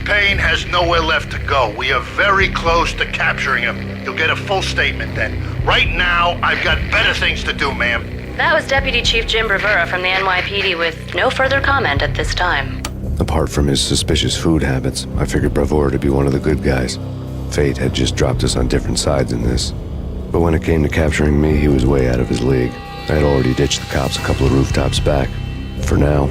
Payne has nowhere left to go. We are very close to capturing him. You'll get a full statement then. Right now, I've got better things to do, ma'am. That was Deputy Chief Jim Bravura from the NYPD with no further comment at this time. Apart from his suspicious food habits, I figured Bravura to be one of the good guys. Fate had just dropped us on different sides in this. But when it came to capturing me, he was way out of his league. I had already ditched the cops a couple of rooftops back. For now.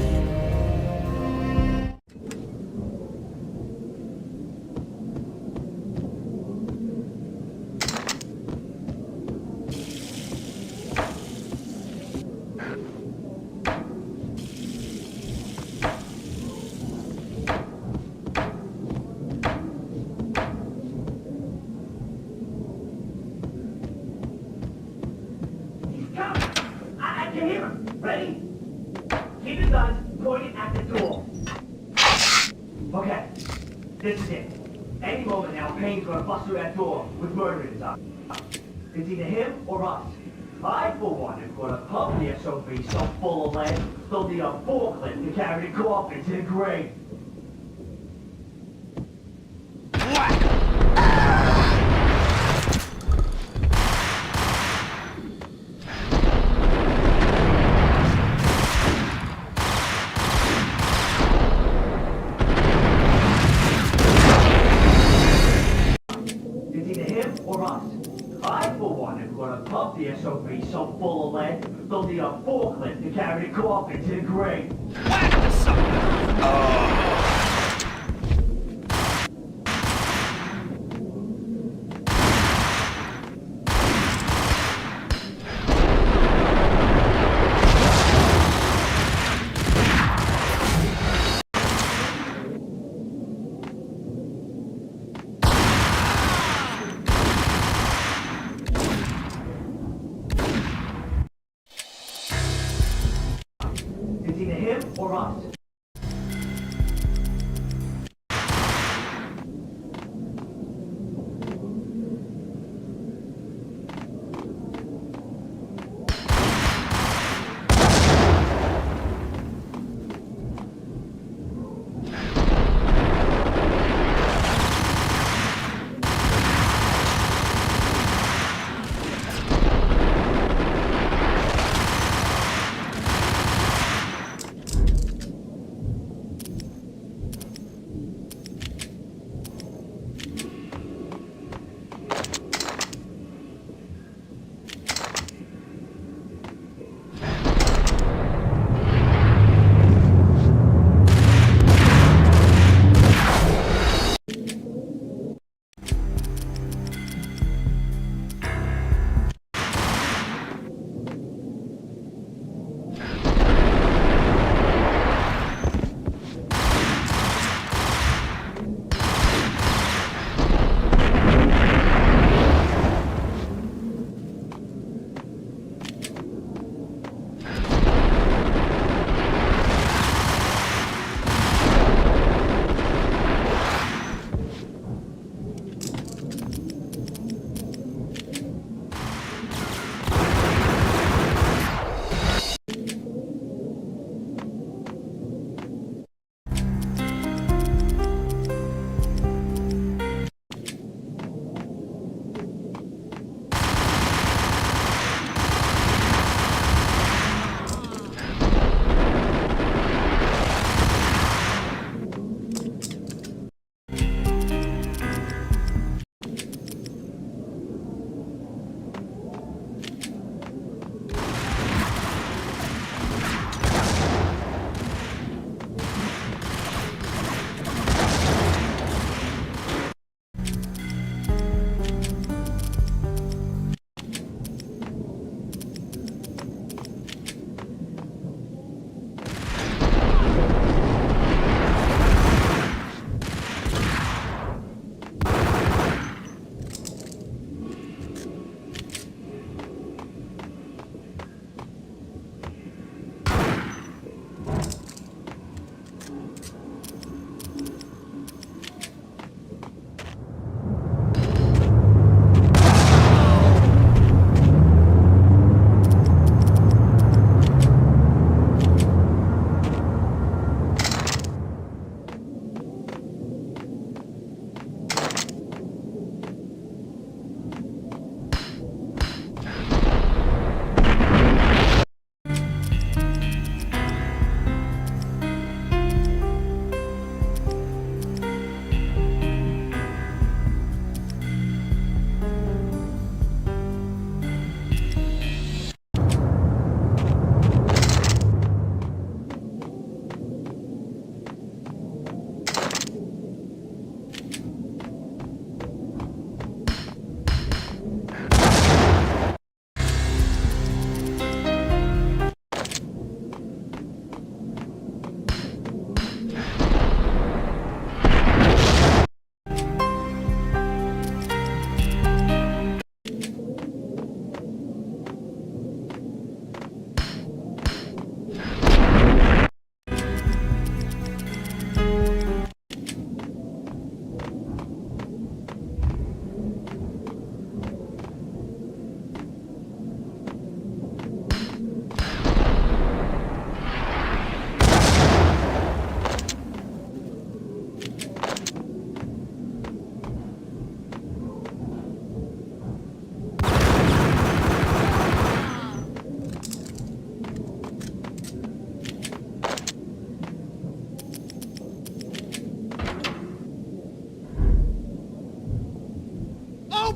Ready? Keep your guns pointed at the door. Okay, this is it. Any moment now, Payne's gonna bust through that door with murder in his eyes. It's either him or us. I, for one, am gonna pump the SOB so full of lead, they'll need a forklift to carry the coffin to the grave. Pump the SOB so full of lead, they'll need a forklift to carry the coffin to the grave. Whack the sucker! It's either him or us.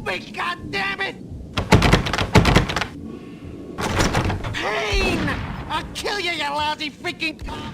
me, goddammit! Payne! I'll kill you, you lousy freaking cop!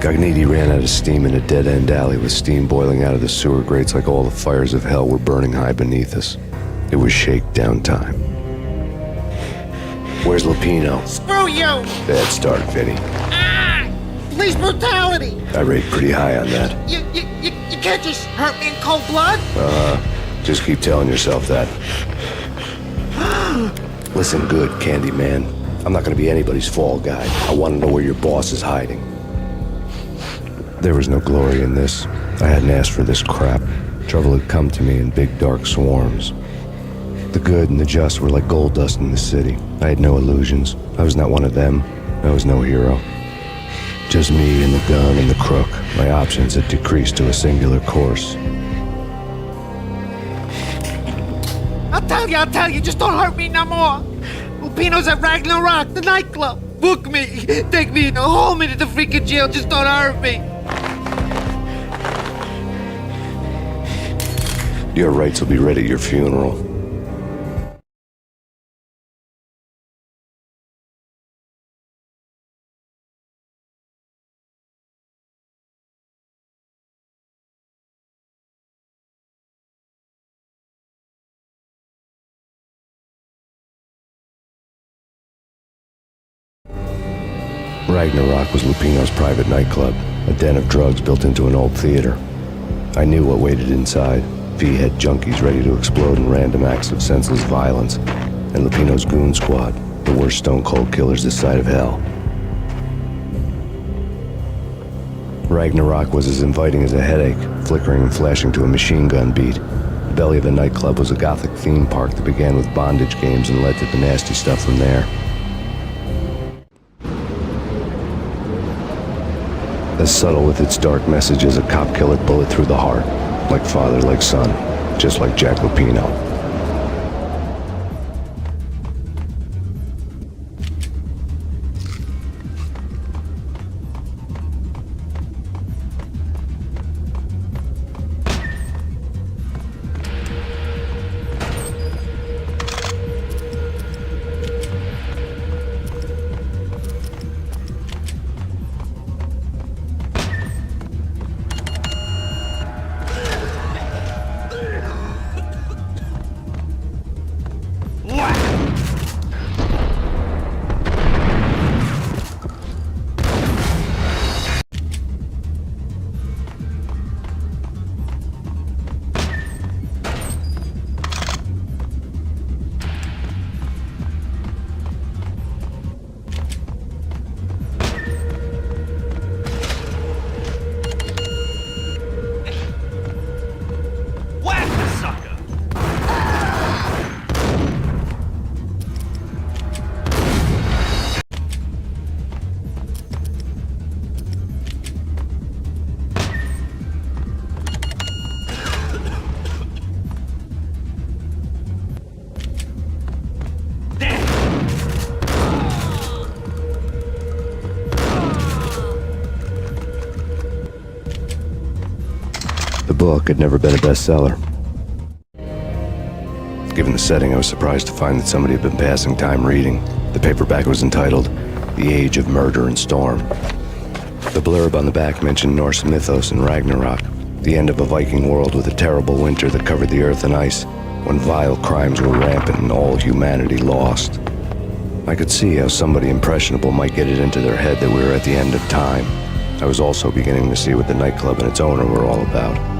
Cogniti ran out of steam in a dead-end alley with steam boiling out of the sewer grates like all the fires of hell were burning high beneath us. It was shakedown time. Where's Lupino? Screw you! Bad start, Vinny. Ah! Police brutality! I rate pretty high on that. You can't just hurt me in cold blood? Just keep telling yourself that. Listen good, Candyman. I'm not gonna be anybody's fall guy. I want to know where your boss is hiding. There was no glory in this. I hadn't asked for this crap. Trouble had come to me in big dark swarms. The good and the just were like gold dust in the city. I had no illusions. I was not one of them. I was no hero. Just me and the gun and the crook. My options had decreased to a singular course. I'll tell you, just don't hurt me no more. Lupino's at Ragnarok, the nightclub. Book me! Take me home into the freaking jail, just don't hurt me! Your rights will be read at your funeral. Ragnarok was Lupino's private nightclub, a den of drugs built into an old theater. I knew what waited inside. V-head junkies ready to explode in random acts of senseless violence, and Lupino's goon squad, the worst stone-cold killers this side of hell. Ragnarok was as inviting as a headache, flickering and flashing to a machine gun beat. The belly of the nightclub was a gothic theme park that began with bondage games and led to the nasty stuff from there. As subtle with its dark message as a cop-killer bullet through the heart. Like father, like son, just like Jack Lupino. The book had never been a bestseller. Given the setting, I was surprised to find that somebody had been passing time reading. The paperback was entitled, The Age of Murder and Storm. The blurb on the back mentioned Norse mythos and Ragnarok, the end of a Viking world with a terrible winter that covered the earth in ice, when vile crimes were rampant and all humanity lost. I could see how somebody impressionable might get it into their head that we were at the end of time. I was also beginning to see what the nightclub and its owner were all about.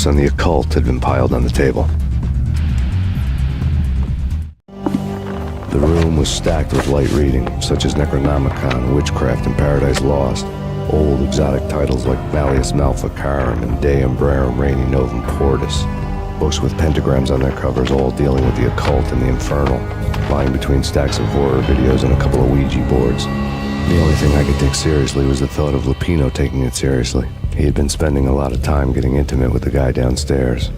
books on the occult had been piled on the table. The room was stacked with light reading, such as Necronomicon, Witchcraft, and Paradise Lost. Old exotic titles like Malleus Maleficarum and De Umbrarum Reini Novum Portus. Books with pentagrams on their covers, all dealing with the occult and the infernal, lying between stacks of horror videos and a couple of Ouija boards. The only thing I could take seriously was the thought of Lupino taking it seriously. He had been spending a lot of time getting intimate with the guy downstairs.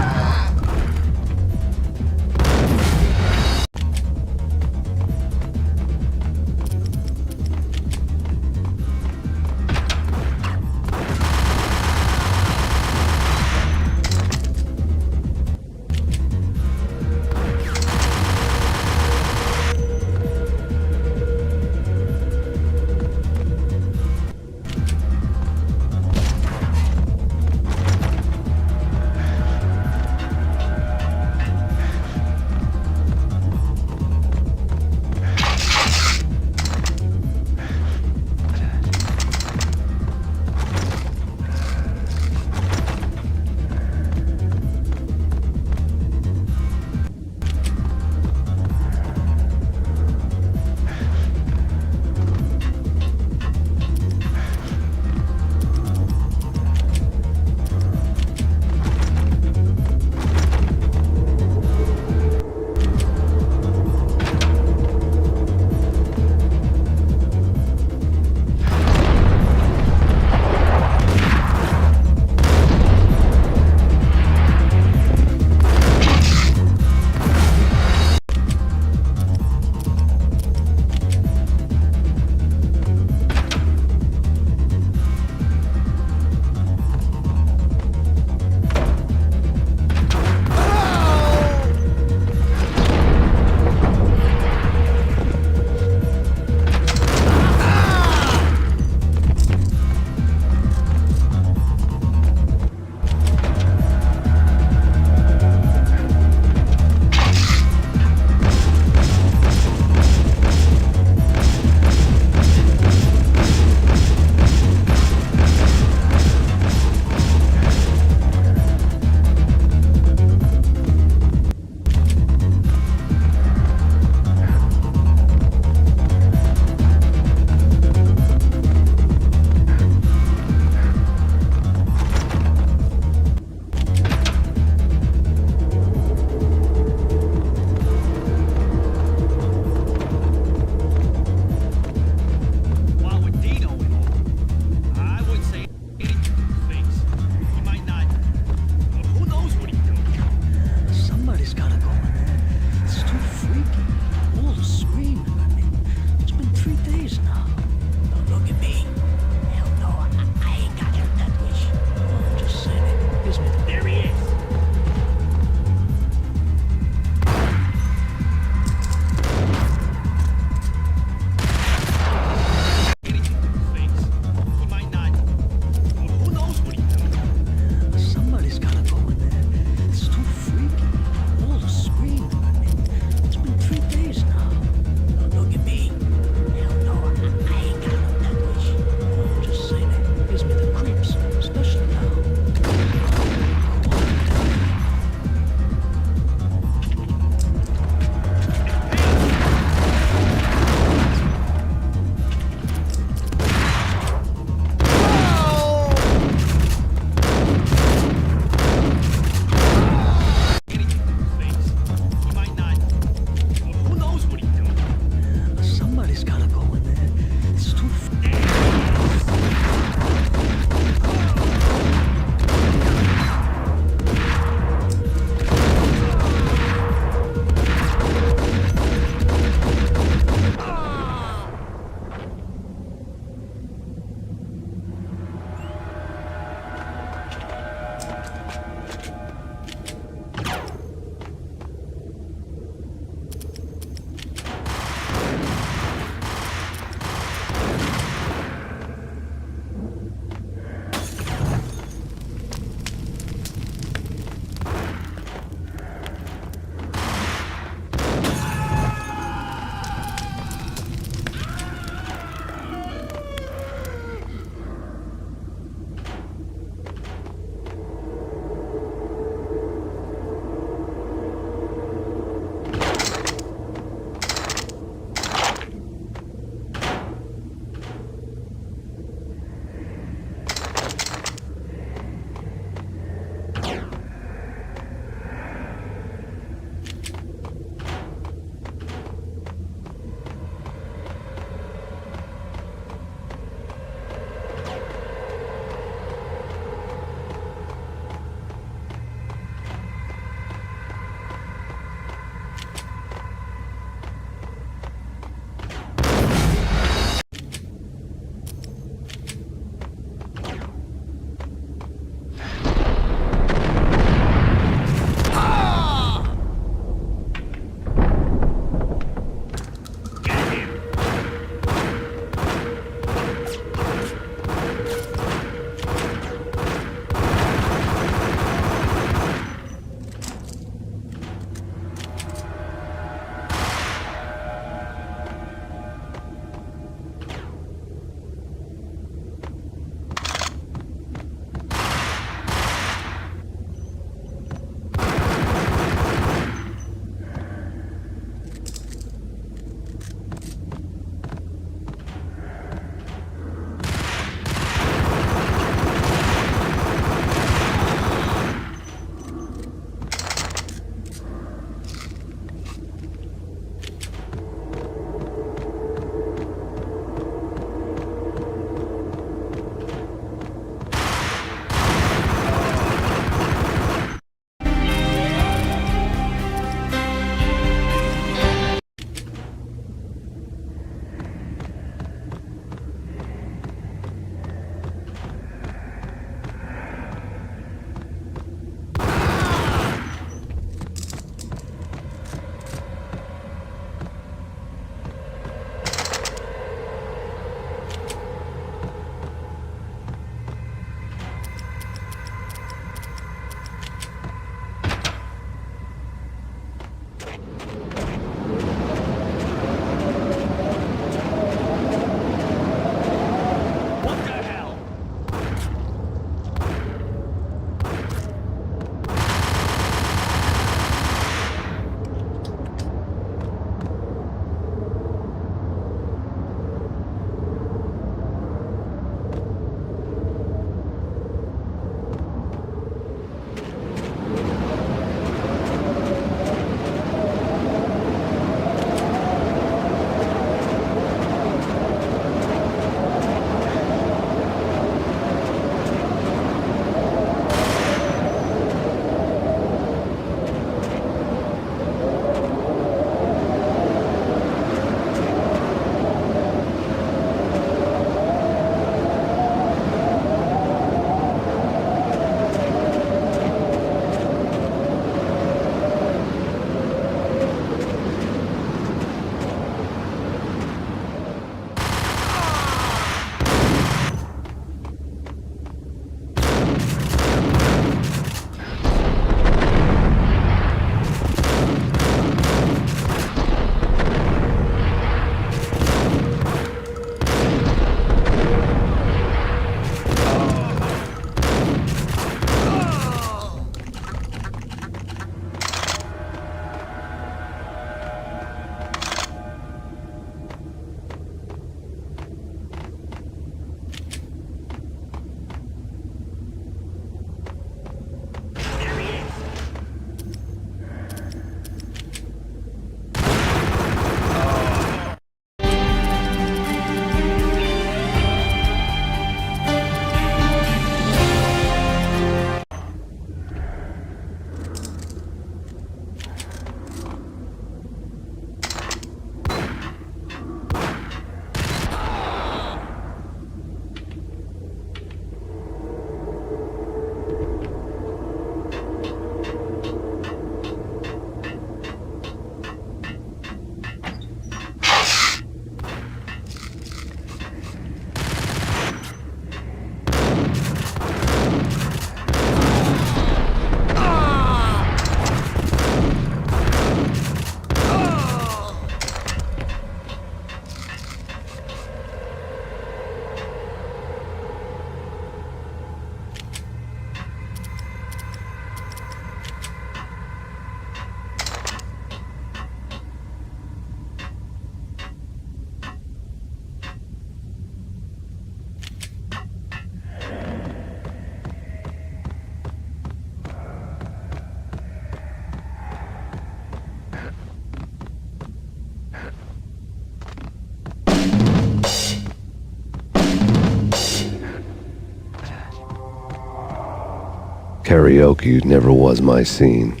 Karaoke never was my scene.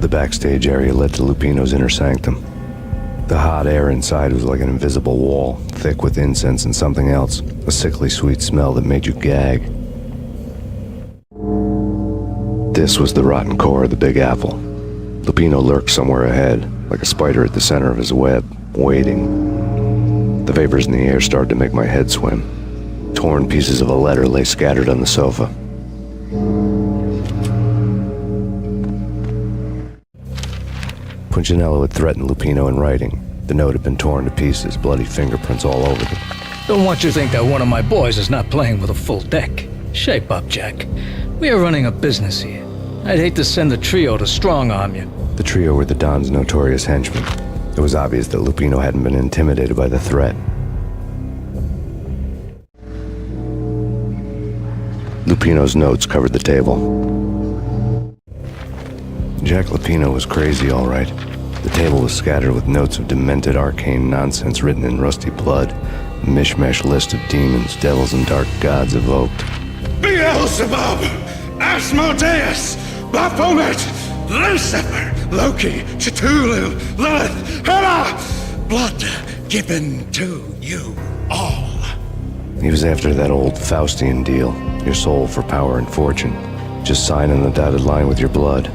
The backstage area led to Lupino's inner sanctum. The hot air inside was like an invisible wall, thick with incense and something else, a sickly sweet smell that made you gag. This was the rotten core of the Big Apple. Lupino lurked somewhere ahead, like a spider at the center of his web, waiting. The vapors in the air started to make my head swim. Torn pieces of a letter lay scattered on the sofa. Punchinello had threatened Lupino in writing. The note had been torn to pieces, bloody fingerprints all over them. Don't want you to think that one of my boys is not playing with a full deck. Shape up, Jack. We are running a business here. I'd hate to send the trio to strong-arm you. The trio were the Don's notorious henchmen. It was obvious that Lupino hadn't been intimidated by the threat. Lupino's notes covered the table. Jack Lupino was crazy, all right. The table was scattered with notes of demented arcane nonsense written in rusty blood, a mishmash list of demons, devils, and dark gods evoked. Beelzebub, Asmodeus, Baphomet, Lucifer, Loki, Cthulhu, Lilith, Hela, blood given to you all. He was after that old Faustian deal, your soul for power and fortune. Just sign on the dotted line with your blood.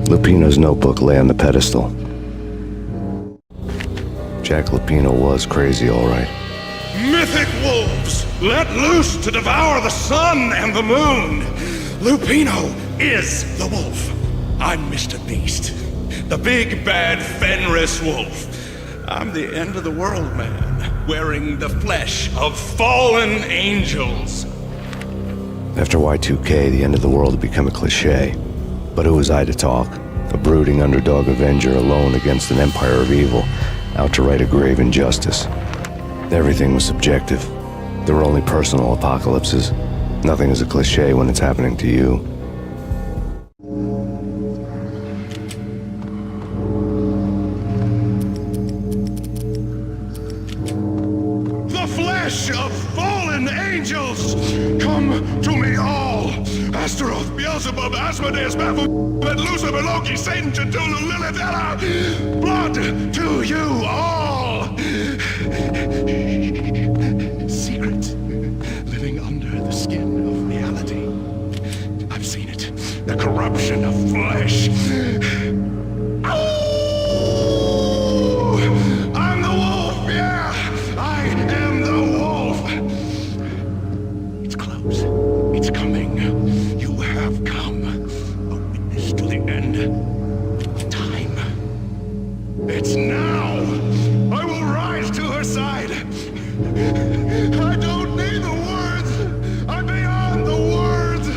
Lupino's notebook lay on the pedestal. Jack Lupino was crazy, all right. Mythic wolves, let loose to devour the sun and the moon. Lupino is the wolf. I'm Mr. Beast, the big bad Fenris wolf. I'm the end of the world man, wearing the flesh of fallen angels. After Y2K, the end of the world had become a cliche. But who was I to talk? A brooding underdog avenger alone against an empire of evil, out to right a grave injustice. Everything was subjective. There were only personal apocalypses. Nothing is a cliche when it's happening to you. The flesh of fallen angels! Come to me all! Astaroth, Beelzebub, Asmodeus, Baphomet, Lucifer, Loki, Satan, Cthulhu, Lilith, Hela! Blood to you all! Secret living under the skin of reality. I've seen it. The corruption of flesh. Ow! I'm the wolf, yeah! I am the wolf! It's close. It's coming. You have come. A witness to the end. Time. It's now! I will rise to her side! I don't need the words! I'm beyond the words!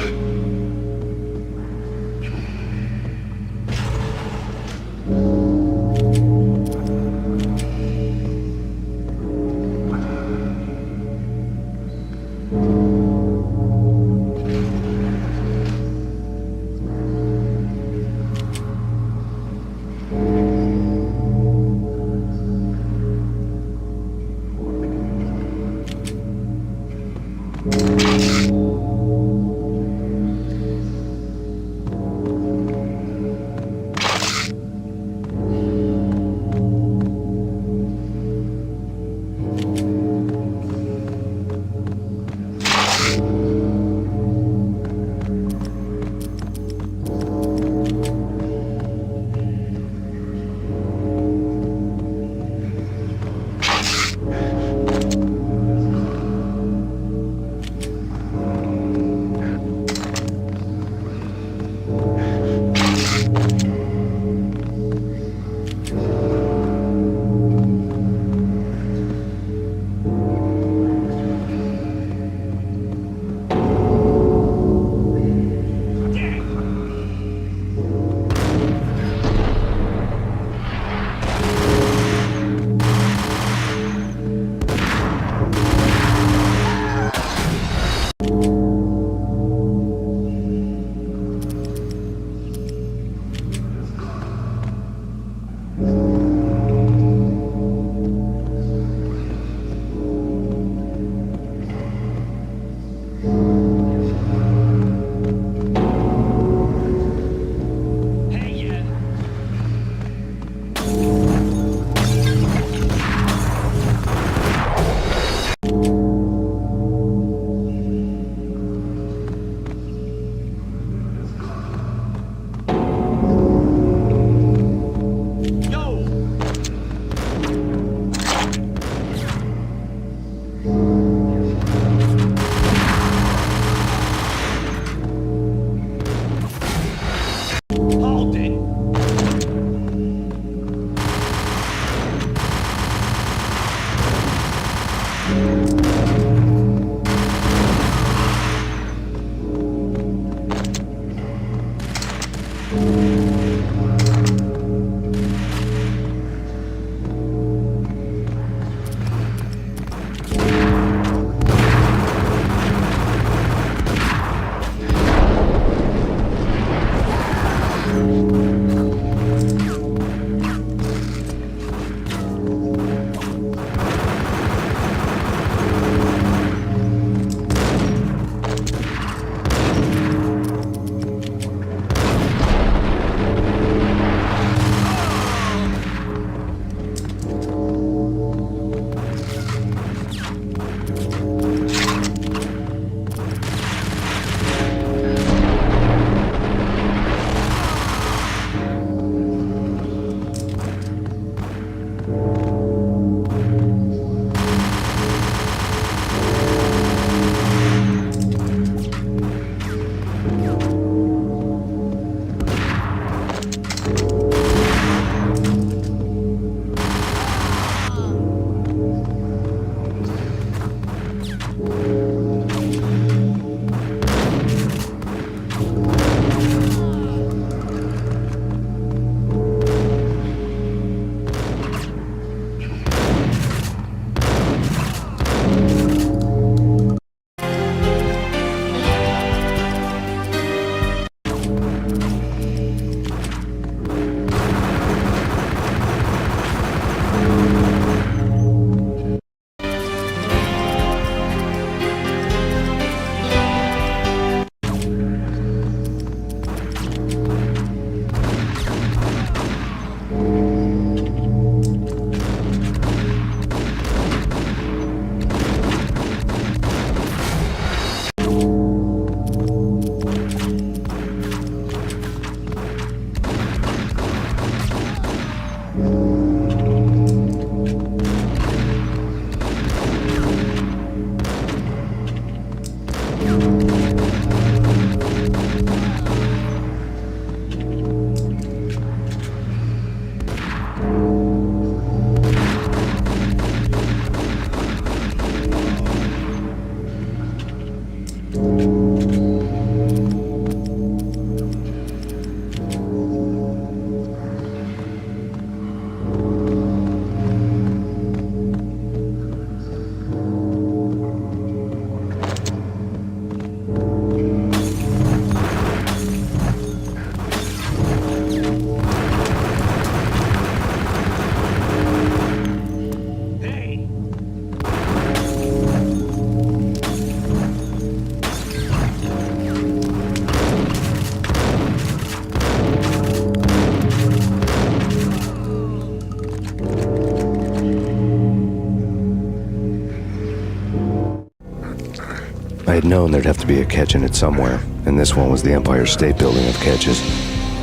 I had known there'd have to be a catch in it somewhere, and this one was the Empire State Building of catches.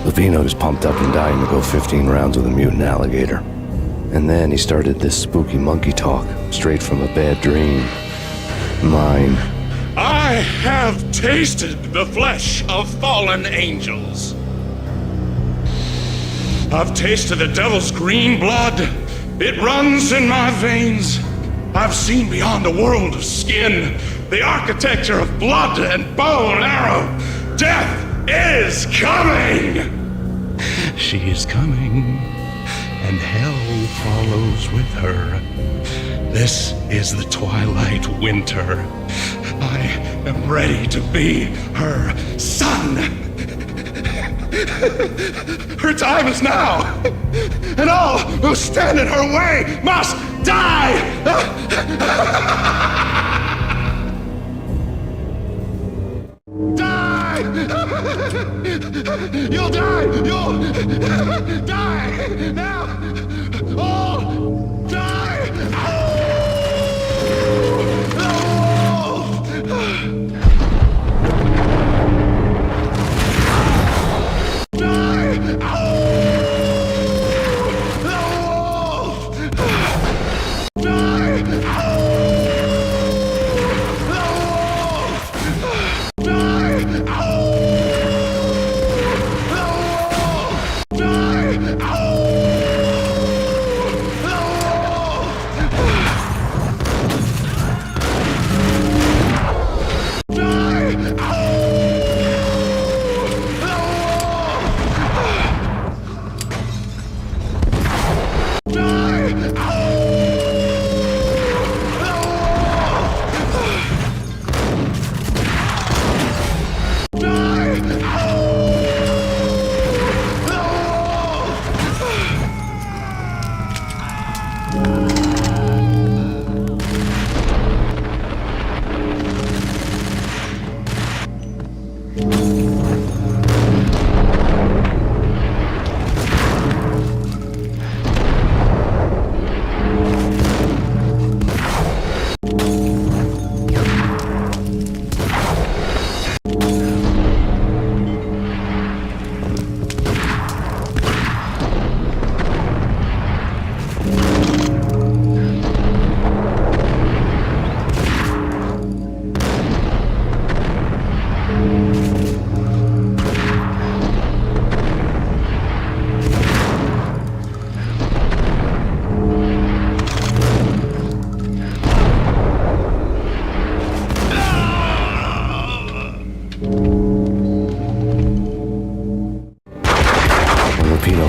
Lupino was pumped up and dying to go 15 rounds with a mutant alligator. And then he started this spooky monkey talk, straight from a bad dream. Mine. I have tasted the flesh of fallen angels. I've tasted the devil's green blood. It runs in my veins. I've seen beyond a world of skin, the architecture of blood and bow and arrow. Death is coming! She is coming, and hell follows with her. This is the twilight winter. I am ready to be her son. Her time is now, and all who stand in her way must die! Die! You'll die! You'll die! Now! All die!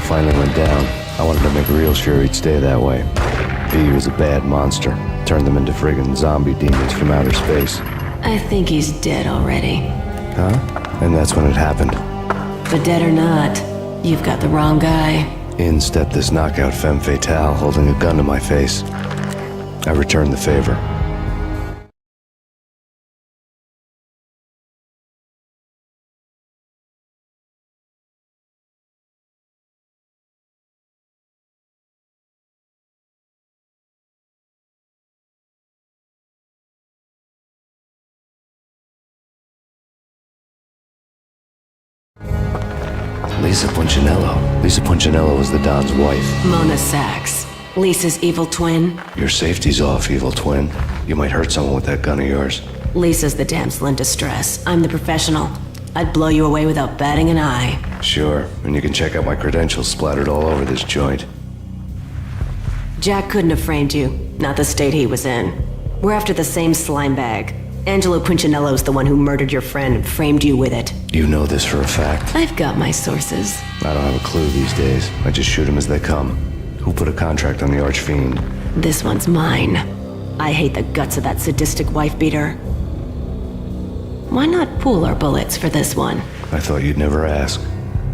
Finally went down. I wanted to make real sure he'd stay that way. V was a bad monster. Turned them into friggin' zombie demons from outer space. I think he's dead already. Huh? And that's when it happened. But dead or not, you've got the wrong guy. In stepped this knockout femme fatale holding a gun to my face. I returned the favor. Lisa Punchinello was the Don's wife. Mona Sachs, Lisa's evil twin. Your safety's off, evil twin. You might hurt someone with that gun of yours. Lisa's the damsel in distress. I'm the professional. I'd blow you away without batting an eye. Sure, and you can check out my credentials splattered all over this joint. Jack couldn't have framed you, not the state he was in. We're after the same slime bag. Angelo Punchinello's the one who murdered your friend and framed you with it. You know this for a fact. I've got my sources. I don't have a clue these days. I just shoot them as they come. Who put a contract on the Archfiend? This one's mine. I hate the guts of that sadistic wife-beater. Why not pool our bullets for this one? I thought you'd never ask.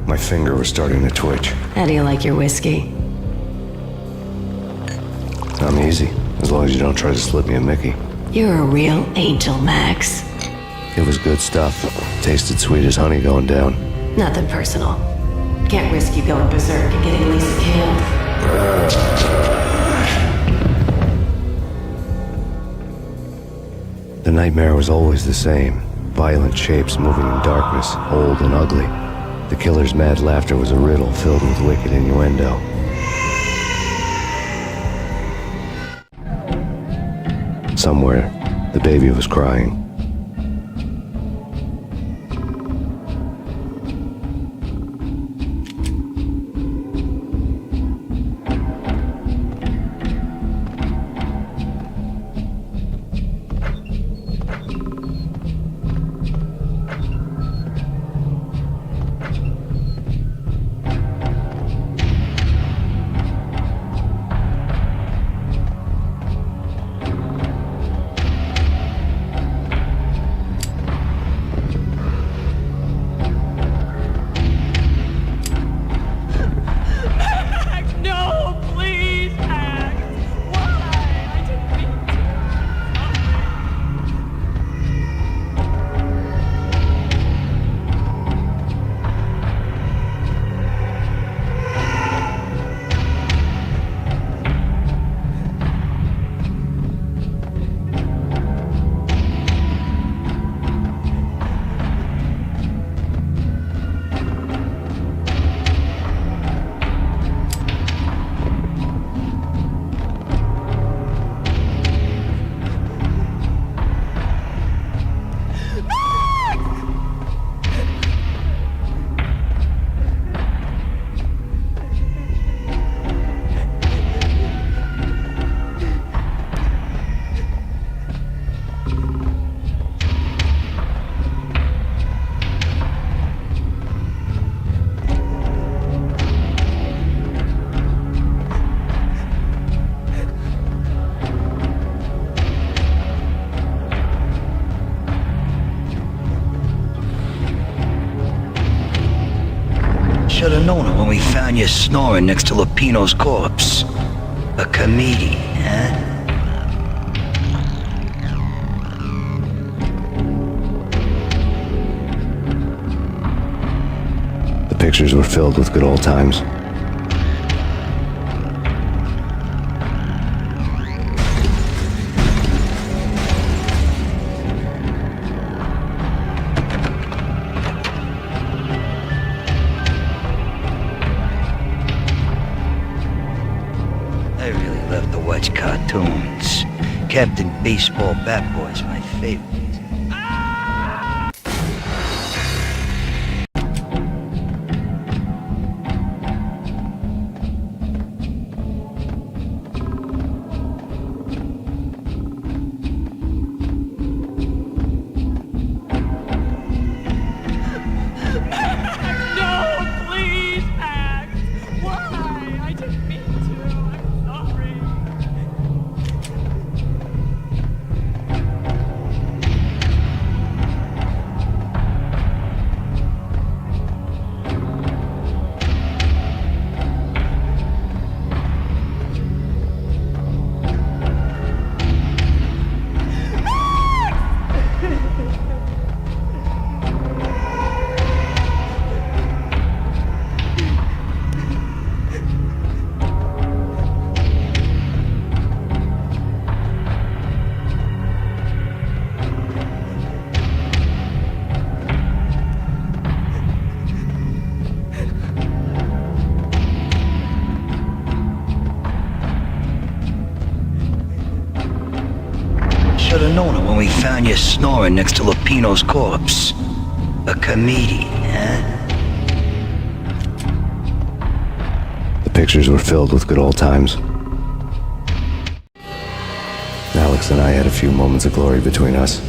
My finger was starting to twitch. How do you like your whiskey? I'm easy, as long as you don't try to slip me a Mickey. You're a real angel, Max. It was good stuff. Tasted sweet as honey going down. Nothing personal. Can't risk you going berserk and getting Lisa killed. The nightmare was always the same. Violent shapes moving in darkness, old and ugly. The killer's mad laughter was a riddle filled with wicked innuendo. Somewhere, the baby was crying. Should have known it when we found you snoring next to Lupino's corpse. A comedian, huh? The pictures were filled with good old times. I really love to watch cartoons. Captain Baseball Bat Boy's my favorite. Should have known it when we found you snoring next to Lupino's corpse. A comedian, huh? The pictures were filled with good old times. Alex and I had a few moments of glory between us.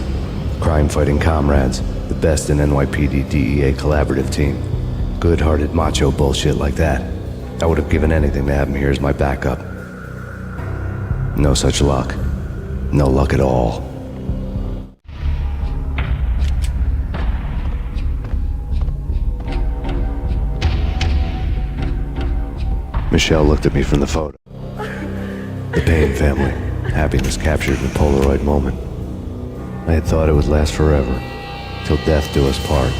Crime-fighting comrades, the best in NYPD DEA collaborative team. Good-hearted macho bullshit like that. I would have given anything to have him here as my backup. No such luck. No luck at all. Michelle looked at me from the photo. The Payne family. Happiness captured in a Polaroid moment. I had thought it would last forever, till death do us part.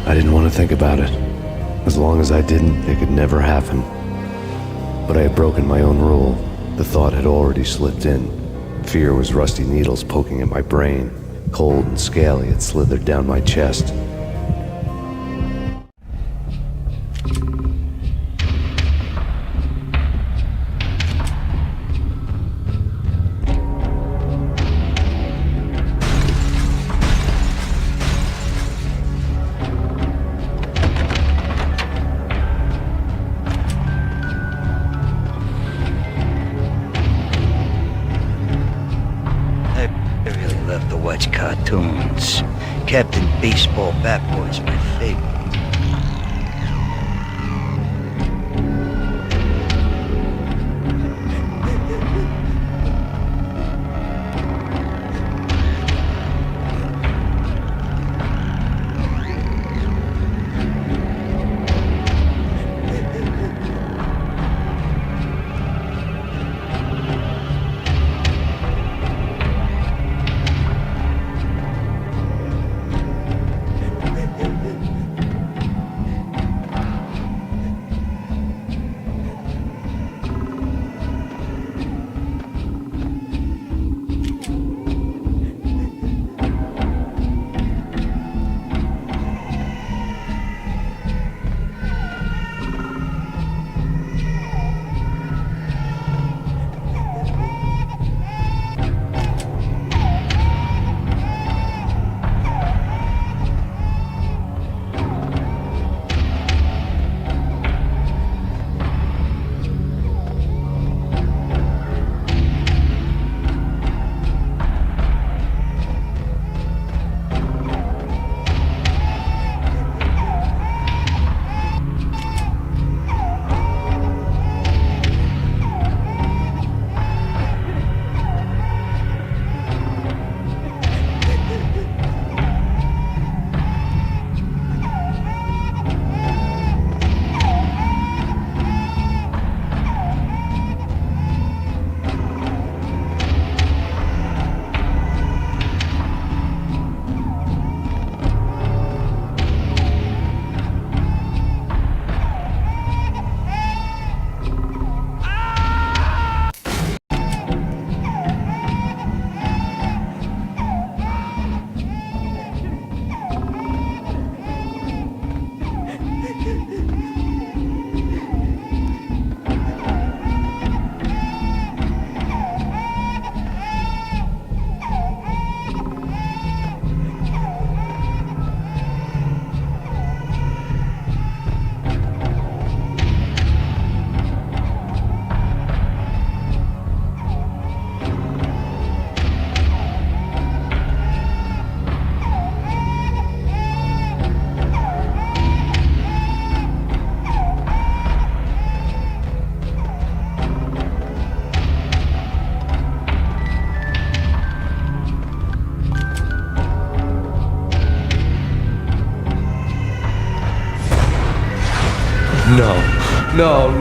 I didn't want to think about it. As long as I didn't, it could never happen. But I had broken my own rule. The thought had already slipped in. Fear was rusty needles poking at my brain. Cold and scaly, it slithered down my chest. I really love to watch cartoons. Captain Baseball Bat Boy's my favorite.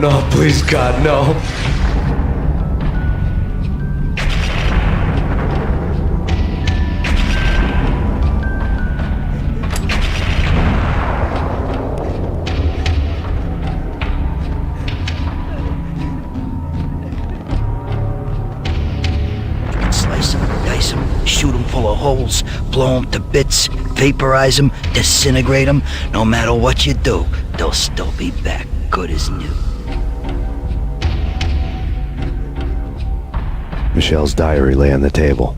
No, please God, no. Slice them, dice them, shoot them full of holes, blow them to bits, vaporize them, disintegrate them. No matter what you do, they'll still be back, good as new. Michelle's diary lay on the table.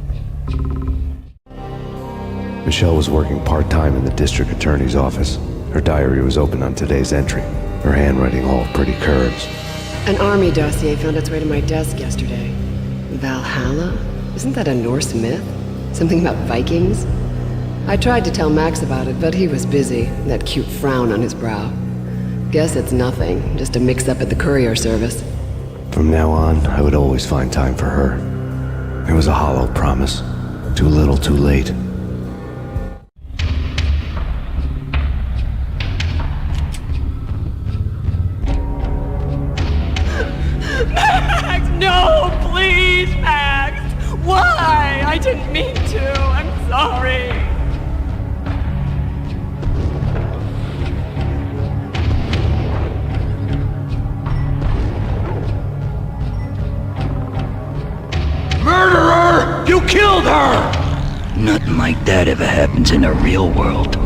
Michelle was working part-time in the district attorney's office. Her diary was open on today's entry, her handwriting all pretty curves. An army dossier found its way to my desk yesterday. Valhalla? Isn't that a Norse myth? Something about Vikings? I tried to tell Max about it, but he was busy, that cute frown on his brow. Guess it's nothing, just a mix-up at the courier service. From now on, I would always find time for her. It was a hollow promise. Too little, too late. Max, no, please, Max! Why? I didn't mean to. I'm sorry. Murderer! Nothing like that ever happens in the real world.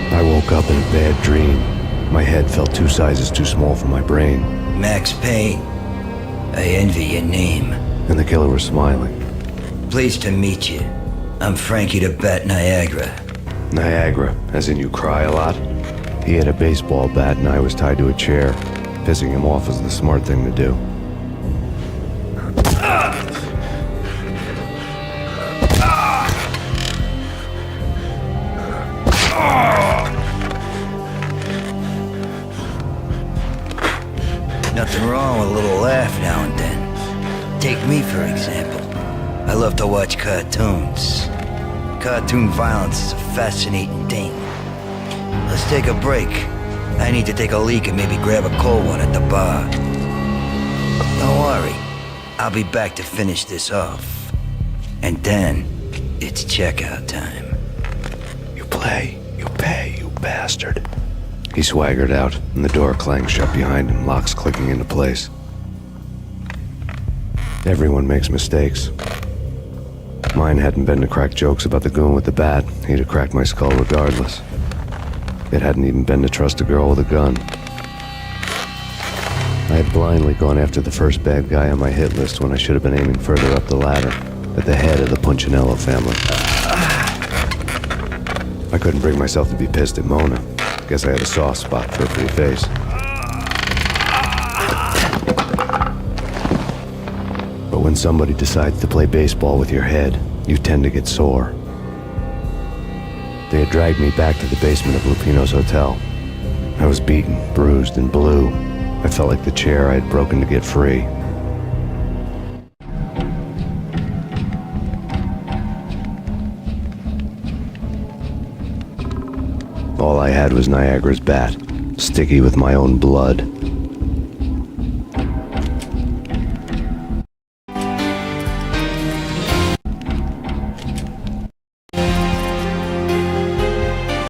I woke up in a bad dream. My head felt 2 sizes too small for my brain, Max Payne. I envy your name. and the killer was smiling. Pleased to meet you. I'm Frankie the Bat Niagara. Niagara, as in you cry a lot? He had a baseball bat and I was tied to a chair. Pissing him off was the smart thing to do. Nothing wrong with a little laugh now and then. Take me, for example. I love to watch cartoons. Cartoon violence is a fascinating thing. Let's take a break. I need to take a leak and maybe grab a cold one at the bar. Don't worry. I'll be back to finish this off. And then, it's checkout time. You play, you pay, you bastard. He swaggered out, and the door clanged shut behind him, locks clicking into place. Everyone makes mistakes. Mine hadn't been to crack jokes about the goon with the bat. He'd have cracked my skull regardless. It hadn't even been to trust a girl with a gun. I had blindly gone after the first bad guy on my hit list when I should have been aiming further up the ladder, at the head of the Punchinello family. I couldn't bring myself to be pissed at Mona. Guess I had a soft spot for a pretty face. But when somebody decides to play baseball with your head, you tend to get sore. They had dragged me back to the basement of Lupino's hotel. I was beaten, bruised, and blue. I felt like the chair I had broken to get free. All I had was Niagara's bat, sticky with my own blood.